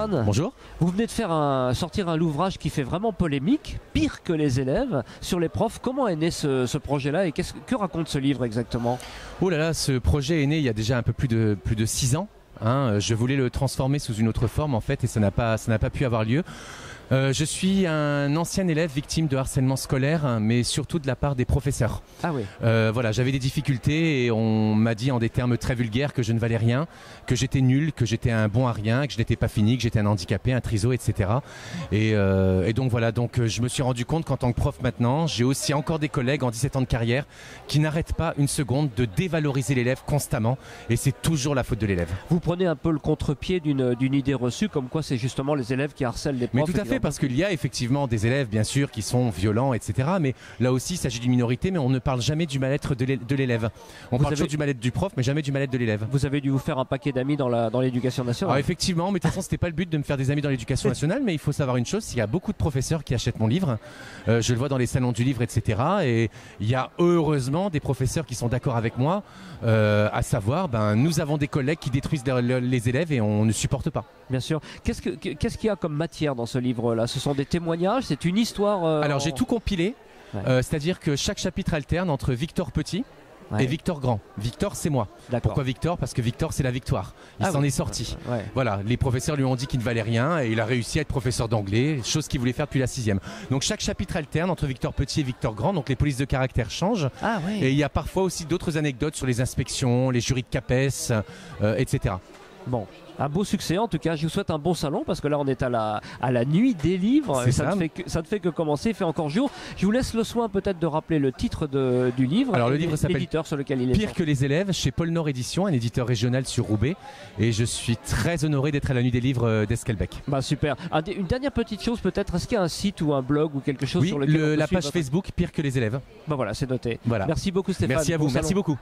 Stéphane. Bonjour. Vous venez de sortir un ouvrage qui fait vraiment polémique, pire que les élèves, sur les profs. Comment est né ce projet-là et que raconte ce livre exactement? Oh là là, ce projet est né il y a déjà un peu plus de 6 ans. Je voulais le transformer sous une autre forme en fait et ça n'a pas pu avoir lieu. Je suis un ancien élève victime de harcèlement scolaire, mais surtout de la part des professeurs. Ah oui. Voilà, j'avais des difficultés et on m'a dit en des termes très vulgaires que je ne valais rien, que j'étais nul, que j'étais un bon à rien, que je n'étais pas fini, que j'étais un handicapé, un triso, etc. Et donc voilà, je me suis rendu compte qu'en tant que prof maintenant, j'ai aussi encore des collègues en 17 ans de carrière qui n'arrêtent pas une seconde de dévaloriser l'élève constamment et c'est toujours la faute de l'élève. Vous prenez un peu le contre-pied d'une idée reçue comme quoi c'est justement les élèves qui harcèlent les profs. Mais tout à fait, parce qu'il y a effectivement des élèves bien sûr qui sont violents, etc. Mais là aussi il s'agit d'une minorité, mais on ne parle jamais du mal-être de l'élève. On parle toujours du mal-être du prof, mais jamais du mal-être de l'élève. Vous avez dû vous faire un paquet d'amis dans l'éducation nationale. Alors effectivement, mais de toute façon c'était pas le but de me faire des amis dans l'éducation nationale, mais il faut savoir une chose, c'est qu'il y a beaucoup de professeurs qui achètent mon livre, je le vois dans les salons du livre, etc. Et il y a heureusement des professeurs qui sont d'accord avec moi, à savoir, nous avons des collègues qui détruisent les élèves et on ne supporte pas. Bien sûr. Qu'est-ce qu'il y a comme matière dans ce livre-là? Ce sont des témoignages, c'est une histoire Alors j'ai tout compilé, c'est-à-dire que chaque chapitre alterne entre Victor Petit et Victor Grand. Victor, c'est moi. Pourquoi Victor? Parce que Victor, c'est la victoire. Il s'en est sorti. Voilà, les professeurs lui ont dit qu'il ne valait rien et il a réussi à être professeur d'anglais, chose qu'il voulait faire depuis la 6e. Donc chaque chapitre alterne entre Victor Petit et Victor Grand, donc les polices de caractère changent. Et il y a parfois aussi d'autres anecdotes sur les inspections, les jurys de CAPES, etc. Bon, un beau succès en tout cas. Je vous souhaite un bon salon parce que là on est à la nuit des livres. Ça ne fait que commencer, il fait encore jour. Je vous laisse le soin peut-être de rappeler le titre du livre. Alors le livre s'appelle l'éditeur sur lequel il est Pire que les élèves, chez Pôle Nord Édition, un éditeur régional sur Roubaix. Et je suis très honoré d'être à la nuit des livres d'Esquelbec. Super. Une dernière petite chose peut-être, est-ce qu'il y a un site ou un blog ou quelque chose sur lequel la page Facebook Pire que les élèves. Voilà, c'est noté. Voilà. Merci beaucoup Stéphane. Merci à vous, merci beaucoup.